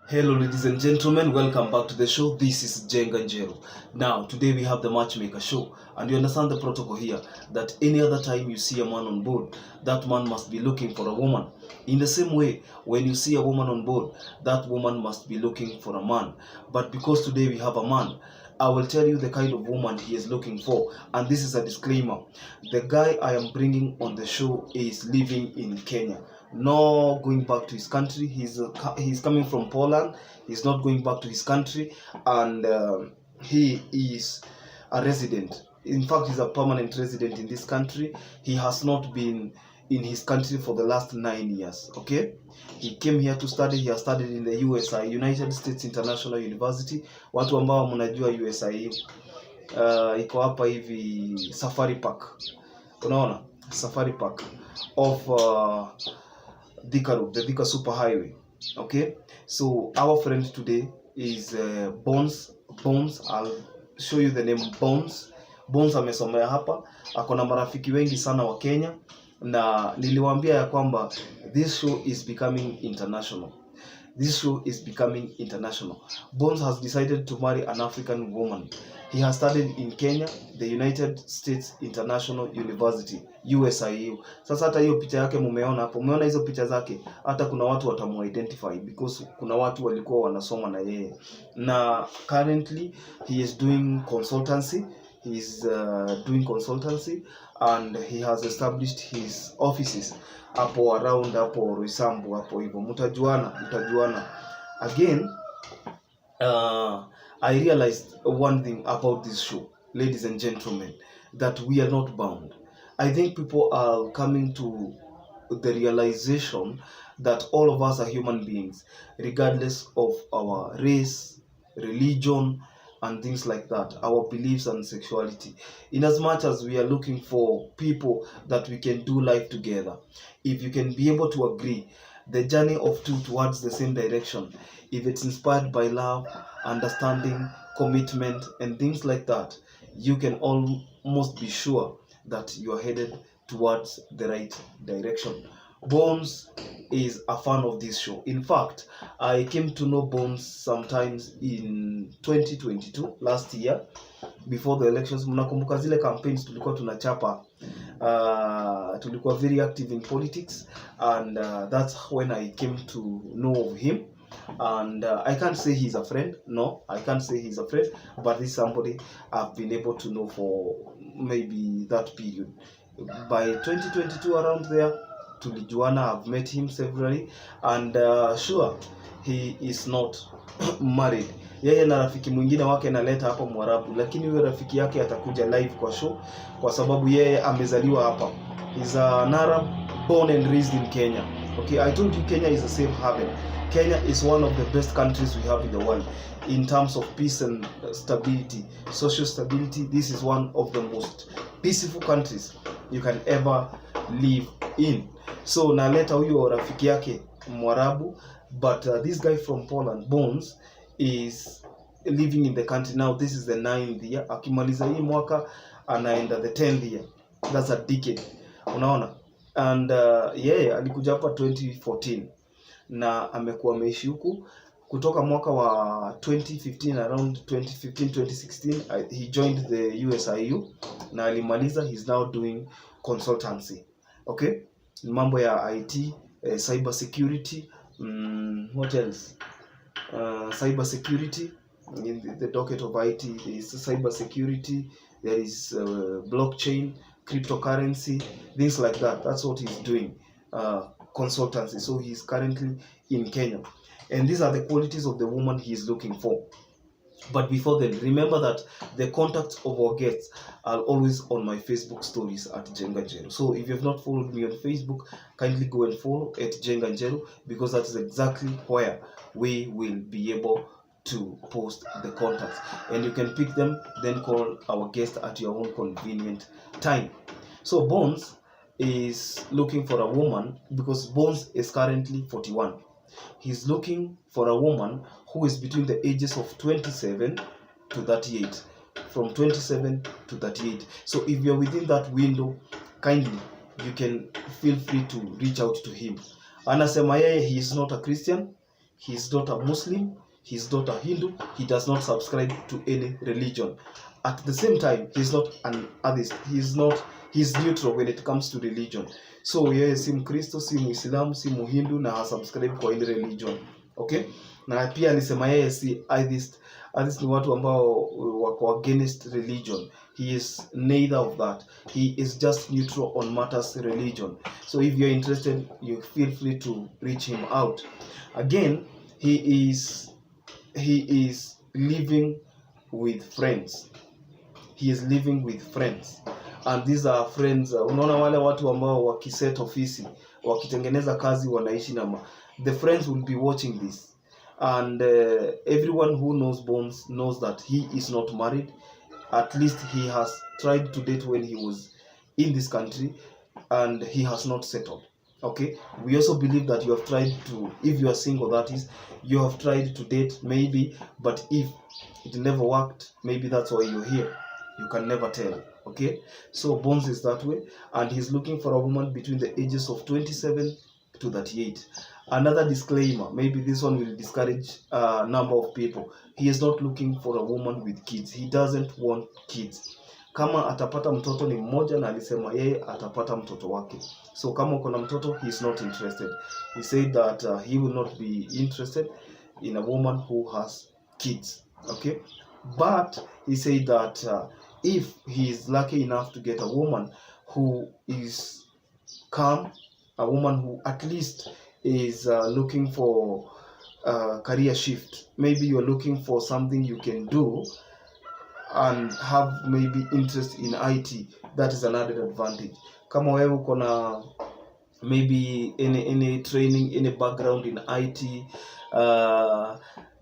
Hello ladies and gentlemen, welcome back to the show. This is Njenga Njeru. Now, today we have the Matchmaker show, and you understand the protocol here, that any other time you see a man on board, that man must be looking for a woman. In the same way, when you see a woman on board, that woman must be looking for a man. But because today we have a man, I will tell you the kind of woman he is looking for, and this is a disclaimer. The guy I am bringing on the show is living in Kenya. No going back to his country. He's coming from Poland. He's not going back to his country, and he is a resident. In fact, he's a permanent resident in this country. He has not been in his country for the last 9 years. Okay, he came here to study. He has studied in the USI, United States International University. Watu ambao mnajua USI iko hapa hivi Safari Park. Unaona Safari Park of the Thika Super Highway. Okay, so our friend today is Bones. I'll show you the name Bones. Bones amesomea hapa, akona marafiki wengi sana wa Kenya, na niliwaambia ya kwamba this show is becoming international. Bones has decided to marry an African woman. He has studied in Kenya, the United States International University, USIU. Sasa hata hiyo picha yake mumeona hapo. Mumeona hizo picha zake, hata kuna watu watamu-identify because kuna watu walikuwa wanasoma na yeye. Na currently he is doing consultancy. And he has established his offices hapo around hapo Roysambu hapo hivyo. Mtajuana. Again, I realized one thing about this show, ladies and gentlemen, that we are not bound. I think people are coming to the realization that all of us are human beings, regardless of our race, religion, and things like that, our beliefs and sexuality. In as much as we are looking for people that we can do life together, if you can be able to agree, the journey of two towards the same direction, if it's inspired by love, understanding, commitment, and things like that, you can almost be sure that you are headed towards the right direction. Bones is a fan of this show. In fact, I came to know Bones sometimes in 2022, last year, before the elections. Mnakumbuka zile campaigns tulikuwa tunachapa, tulikuwa very active in politics, and that's when I came to know of him. And I can't say he's a friend. No, I can't say he's a friend, but this is somebody I've been able to know for maybe that period. By 2022, around there, tulijuana. I've met him severally, and sure, he is not married. Yeye na rafiki mwingine wake naleta hapa Mwarabu, lakini huyo rafiki yake atakuja live kwa show kwa sababu yeye amezaliwa hapa. He's an Arab born and raised in Kenya. Okay, I told you Kenya is a safe haven. Kenya is one of the best countries we have in the world in terms of peace and stability, social stability. This is one of the most peaceful countries you can ever live in. So naleta huyo rafiki yake Mwarabu, but this guy from Poland, Bones, is living in the country now. This is the 9th year. Akimaliza hii mwaka anaenda the 10th year. That's a decade. Unaona? And alikuja hapa 2014 na amekuwa ameishi huku kutoka mwaka wa 2015, around 2015-2016 he joined the USIU na alimaliza. He's now doing consultancy. Okay, mambo ya IT, cyber security, what else? Cyber security. In the docket of IT there is cyber security, there is blockchain, cryptocurrency, things like that. That's what he's doing, consultancy. So he's currently in Kenya, and these are the qualities of the woman he is looking for. But before then, remember that the contacts of our guests are always on my Facebook stories at Njenga Njeru. So if you have not followed me on Facebook, kindly go and follow at Njenga Njeru, because that is exactly where we will be able to post the contacts, and you can pick them, then call our guest at your own convenient time. So Bones is looking for a woman because Bones is currently 41. He's looking for a woman who is between the ages of 27 to 38. From 27 to 38. So if you're within that window, kindly, you can feel free to reach out to him. Anasema yeye, he is not a Christian. He's not a Muslim, he's not a Hindu, he does not subscribe to any religion. At the same time, he's not an atheist, he's neutral when it comes to religion. So yeye si Mkristo, si Muislamu, si Muhindu na hasubscribe kwa ile religion. Okay? Na pia alisema yeye si atheist. Atheist ni watu ambao wako against religion. He is neither of that. He is just neutral on matters religion. So if you're interested, you feel free to reach him out. Again, he is living with friends. He is living with friends. And these are friends. Unaona wale watu ambao wakiset ofisi, wakitengeneza kazi wanaishi na the friends will be watching this. And everyone who knows Bones knows that he is not married. At least he has tried to date when he was in this country, and he has not settled. Okay, we also believe that you have tried to, if you are single, that is, you have tried to date maybe, but if it never worked, maybe that's why you're here. You can never tell. Okay, so Bones is that way, and he's looking for a woman between the ages of 27 to 38. Another disclaimer, maybe this one will discourage a number of people. He is not looking for a woman with kids. He doesn't want kids. Kama atapata mtoto ni mmoja, na alisema yeye atapata mtoto wake. So kama uko na mtoto, he is not interested. He said that he will not be interested in a woman who has kids. Okay, but he said that if he is lucky enough to get a woman who is calm, a woman who at least is looking for a career shift, maybe you're looking for something you can do and have maybe interest in IT, that is another advantage. Kama wewe uko na maybe any training, any background in IT,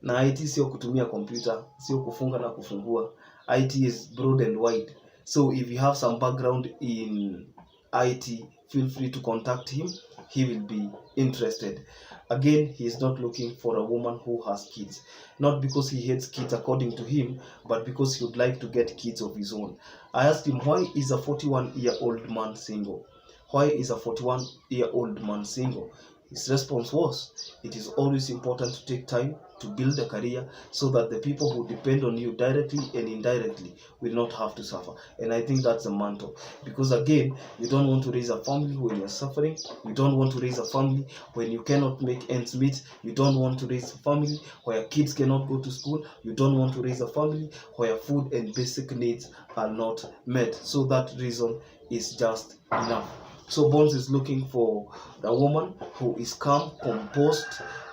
na IT sio kutumia computer, sio kufunga na kufungua. IT is broad and wide. So if you have some background in IT, feel free to contact him. He will be interested. Again, he is not looking for a woman who has kids. Not because he hates kids according to him, but because he would like to get kids of his own. I asked him, why is a 41-year-old man single? Why is a 41-year-old man single? His response was, it is always important to take time to build a career so that the people who depend on you directly and indirectly will not have to suffer. And I think that's a mantle. Because again, you don't want to raise a family when you're suffering. You don't want to raise a family when you cannot make ends meet. You don't want to raise a family where kids cannot go to school. You don't want to raise a family where food and basic needs are not met. So that reason is just enough. So Bones is looking for a woman who is calm, composed,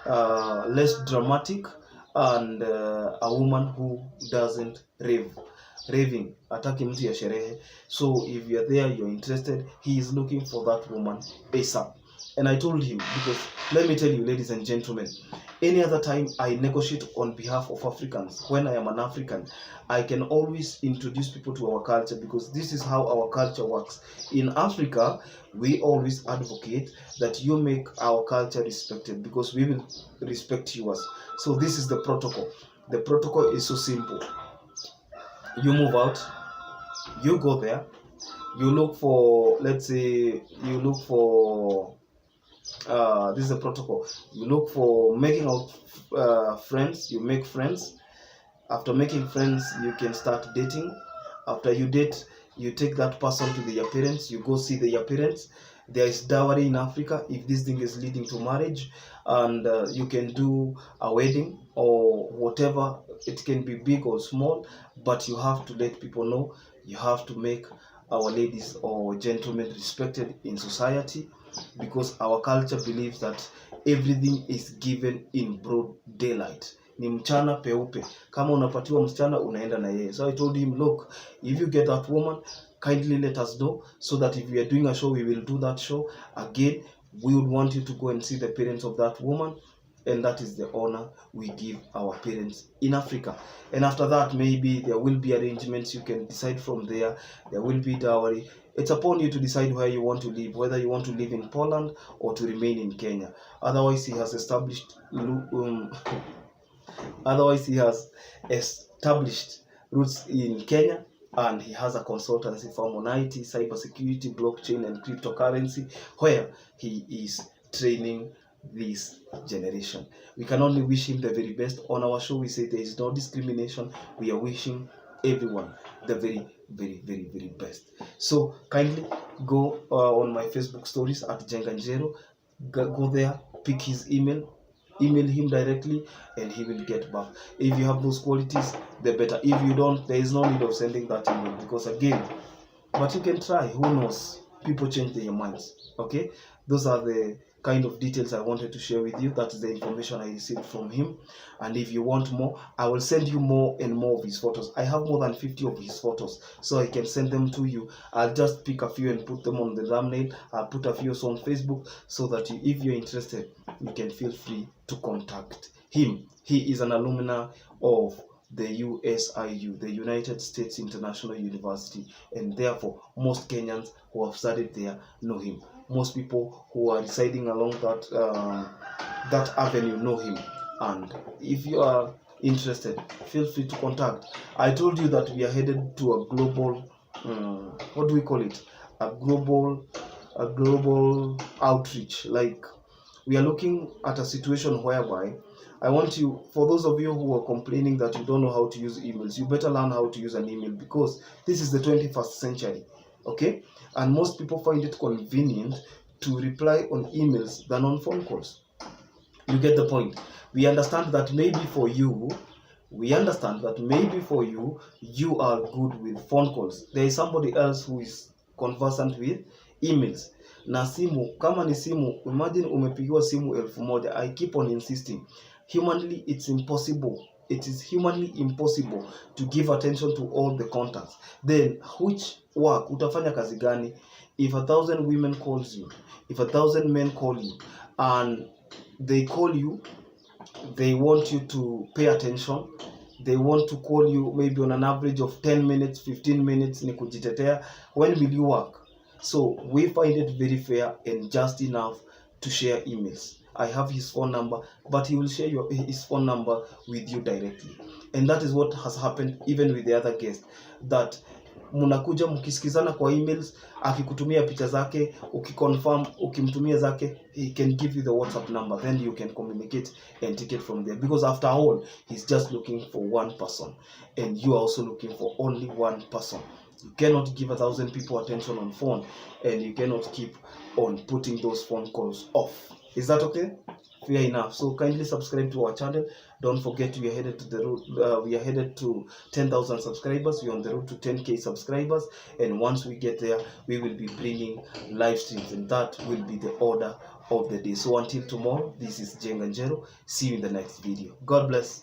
less dramatic, and a woman who doesn't rave. Raving, ataki mtu ya sherehe. So if you're there, you're interested, he is looking for that woman ASAP. And I told him, because let me tell you, ladies and gentlemen, any other time I negotiate on behalf of Africans, when I am an African, I can always introduce people to our culture, because this is how our culture works. In Africa, we always advocate that you make our culture respected, because we will respect yours. So this is the protocol. The protocol is so simple. You move out, you go there, you look for, let's say, you look for, this is the protocol. You look for making out friends, you make friends. After making friends, you can start dating. After you date, you take that person to their parents, you go see their parents. There is dowry in Africa if this thing is leading to marriage, and you can do a wedding or whatever. It can be big or small, but you have to let people know. You have to make our ladies or gentlemen respected in society, because our culture believes that everything is given in broad daylight. Ni mchana peupe. Kama unapatiwa msichana, unaenda na yeye. So I told him, look, if you get that woman, kindly let us know, so that if we are doing a show, we will do that show. Again, we would want you to go and see the parents of that woman, and that is the honor we give our parents in Africa. And after that, maybe there will be arrangements. You can decide from there. There will be dowry. It's upon you to decide where you want to live, whether you want to live in Poland or to remain in Kenya. Otherwise, he has established roots in Kenya, and he has a consultancy firm on IT, cybersecurity, blockchain, and cryptocurrency, where he is training this generation. We can only wish him the very best. On our show, we say there is no discrimination. We are wishing everyone the very, very, very, very best. So kindly go on my Facebook stories at Njenga Njeru. Go there, pick his email him directly, and he will get back. If you have those qualities, the better. If you don't, there is no need of sending that email, because again, but you can try. Who knows? People change their minds. Okay, those are the kind of details I wanted to share with you. That is the information I received from him. And if you want more, I will send you more and more of his photos. I have more than 50 of his photos, so I can send them to you. I'll just pick a few and put them on the thumbnail. I'll put a few on Facebook, so that you, if you're interested, you can feel free to contact him. He is an alumni of the USIU, the United States International University, and therefore most Kenyans who have studied there know him. Most people who are residing along that avenue know him. And if you are interested, feel free to contact. I told you that we are headed to a global, what do we call it? A global outreach. Like, we are looking at a situation whereby I want you, for those of you who are complaining that you don't know how to use emails, you better learn how to use an email, because this is the 21st century, okay? And most people find it convenient to reply on emails than on phone calls. You get the point. We understand that maybe for you, you are good with phone calls. There is somebody else who is conversant with emails. Na simu, kama ni simu, imagine umepigiwa simu 1,000. I keep on insisting. Humanly, it's impossible. It is humanly impossible to give attention to all the contacts. Then, which work? Utafanya kazi gani? If 1,000 women calls you, if 1,000 men call you, and they call you, they want you to pay attention. They want to call you maybe on an average of 10 minutes, 15 minutes, ni kujitetea. When will you work? So we find it very fair and just enough to share emails. I have his phone number, but he will share his phone number with you directly. And that is what has happened even with the other guest, that mnakuja mkisikizana kwa emails, akikutumia picha zake, ukiconfirm, ukimtumia zake, he can give you the WhatsApp number, then you can communicate and take it from there. Because after all, he's just looking for one person, and you are also looking for only one person. You cannot give 1,000 people attention on phone, and you cannot keep on putting those phone calls off. Is that okay? Fair enough. So kindly subscribe to our channel. Don't forget, we are headed to the road. We are headed to 10,000 subscribers. We are on the road to 10K subscribers, and once we get there, we will be bringing live streams, and that will be the order of the day. So until tomorrow, this is Njenga Njeru. See you in the next video. God bless.